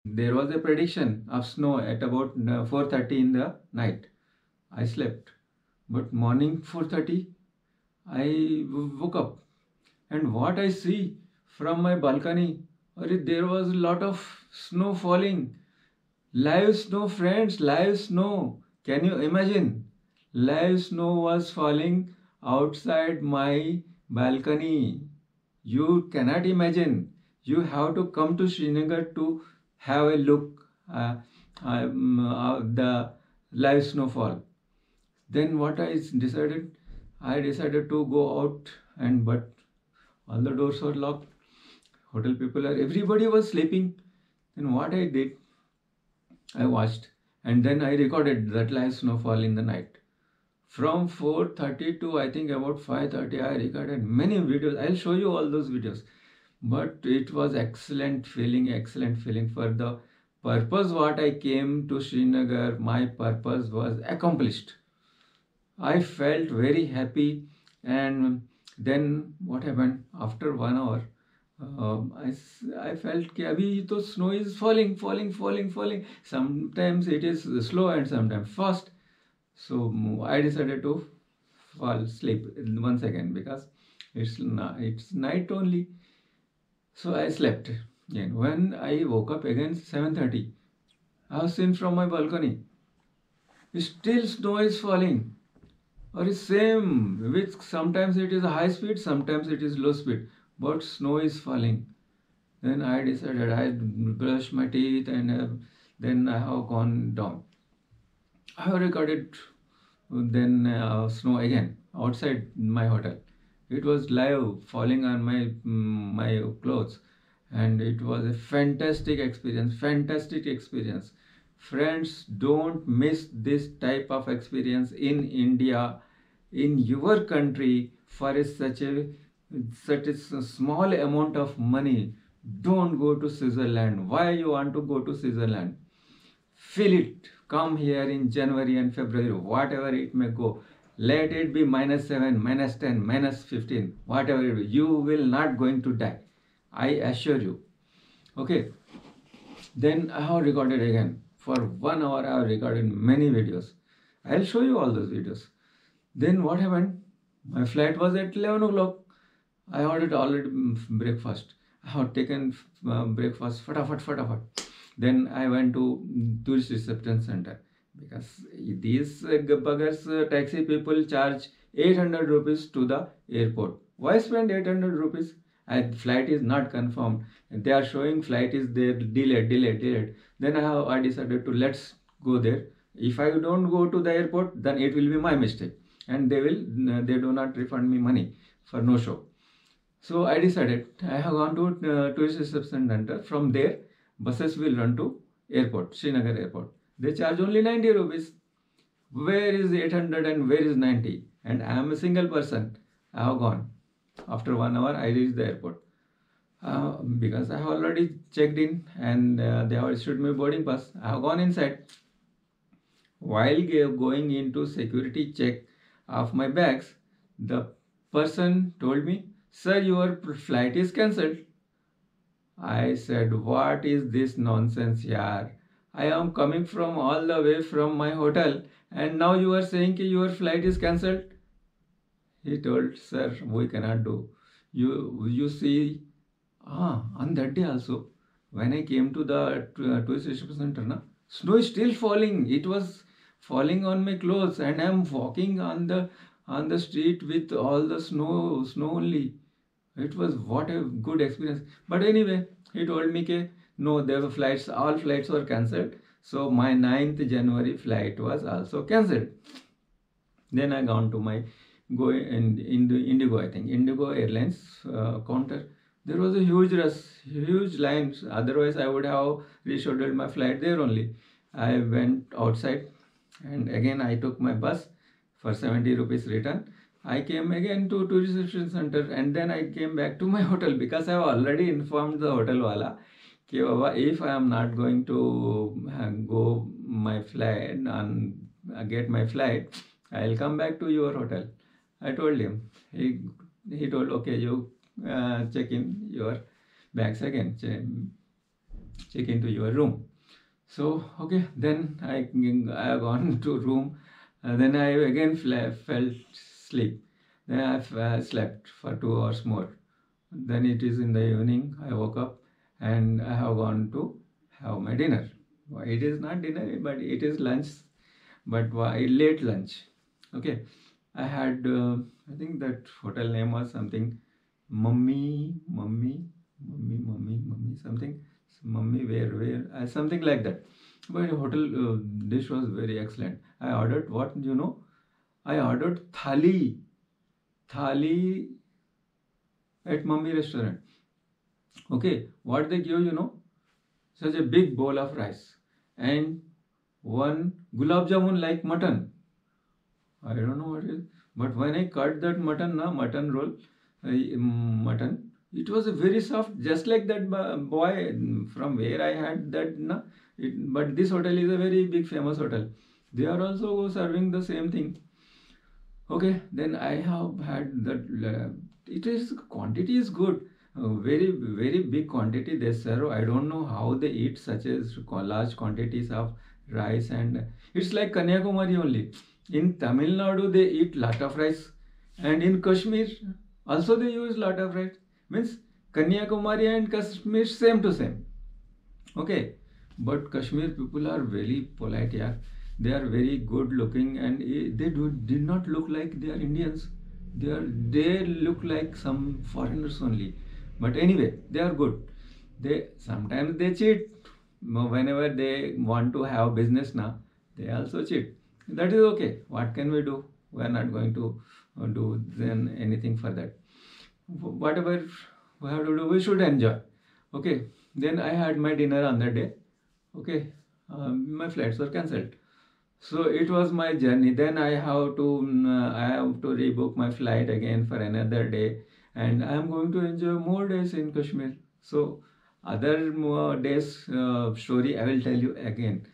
There was a prediction of snow at about 4:30 in the night. I slept, but morning 4:30 I woke up, and what I see from my balcony, there was a lot of snow falling. Live snow, friends, live snow. Can you imagine? Live snow was falling outside my balcony. You cannot imagine. You have to come to Srinagar to have a look the live snowfall. Then what I decided? I decided to go out, and but all the doors were locked. Hotel people are everybody was sleeping. Then what I did? I watched, and then I recorded that live snowfall in the night. From 4:30 to I think about 5:30, I recorded many videos. I'll show you all those videos. But it was excellent feeling for the purpose what I came to Srinagar. My purpose was accomplished. I felt very happy, and then what happened after 1 hour? I felt कि अभी तो snow is falling. Sometimes it is slow and sometimes fast. So I decided to fall sleep once again because it's night only. So I slept. And when I woke up again 7:30, I was seen from my balcony. Still snow is falling. Or is same with sometimes it is high speed, sometimes it is low speed, but snow is falling. Then I decided I brushed my teeth, and then I have gone down. I have recorded then snow again outside my hotel. It was live falling on my clothes, and it was a fantastic experience. Fantastic experience. Friends, don't miss this type of experience in India, in your country, for such a small amount of money. Don't go to Switzerland. Why you want to go to Switzerland? Feel it. Come here in January and February, whatever it may go. Let it be -7, -10, -15, whatever it is. You will not going to die. I assure you. Okay. Then I have recorded again. For 1 hour, I have recorded many videos. I'll show you all those videos. Then what happened? My flight was at 11 o'clock. I ordered already breakfast. I have taken breakfast, fatafat. Then I went to tourist reception center because these buggers, taxi people charge 800 rupees to the airport. Why spend 800 rupees? And flight is not confirmed. They are showing flight is there, delayed. Then I decided to let's go there. If I don't go to the airport, then it will be my mistake, and they do not refund me money for no show. So I decided I have gone to tourist reception center. From there, buses will run to airport, Srinagar airport. They charge only 90 rupees. Where is 800 and where is 90? And I am a single person. I have gone. After 1 hour, I reached the airport. Because I have already checked in, and they have issued me boarding pass. I have gone inside. While going into security check of my bags, the person told me, "Sir, your flight is cancelled." I said, "What is this nonsense, yaar? I am coming from all the way from my hotel, and now you are saying that your flight is cancelled." He told, "Sir, we cannot do. You see, on that day also, when I came to the tourist reception center, snow is still falling. It was falling on my clothes, and I am walking on the street with all the snow only. It was what a good experience. But anyway, he told me that no, there were all flights were cancelled. So my 9th January flight was also cancelled. Then I gone to my go in the Indigo, I think Indigo Airlines counter. There was a huge rush, huge lines. Otherwise, I would have rescheduled my flight there only. I went outside, and again I took my bus for 70 rupees return. I came again to tourist reception center, and then I came back to my hotel because I have already informed the hotel wala कि बाबा, if I am not going to go my flight and get my flight, I'll come back to your hotel. I told him. He told, okay, you check in your bags again. check into your room. So okay, then I have gone to room. Then I again felt sleep. Then I slept for 2 hours more. Then it is in the evening. I woke up and I have gone to have my dinner. It is not dinner, but it is lunch. But late lunch. Okay, I had I think that hotel name was something mummy something, mummy where something like that. But hotel dish was very excellent. I ordered what you know. I ordered thali at mummy restaurant. Okay, what they give such a big bowl of rice and one gulab jamun like mutton. I don't know what it is, but when I cut that mutton roll, mutton, it was a very soft, just like that boy from where I had that na. But this hotel is a very big famous hotel. They are also serving the same thing. Okay, then I have had that. It is quantity is good. Very big quantity they serve. I don't know how they eat such as large quantities of rice, and it's like Kanyakumari only. In Tamil Nadu they eat lot of rice, and in Kashmir also they use lot of rice. Means Kanyakumari and Kashmir same to same. Okay, but Kashmir people are very polite. Yeah, they are very good looking, and they did not look like they are Indians. They look like some foreigners only. But anyway, they are good. They sometimes they cheat. Whenever they want to have business now, they also cheat. That is okay. What can we do? We are not going to do then anything for that. Whatever we have to do, we should enjoy. Okay. Then I had my dinner on that day. Okay. My flights were cancelled. So it was my journey. Then I have to rebook my flight again for another day, and I am going to enjoy more days in Kashmir. So other more days story I will tell you again.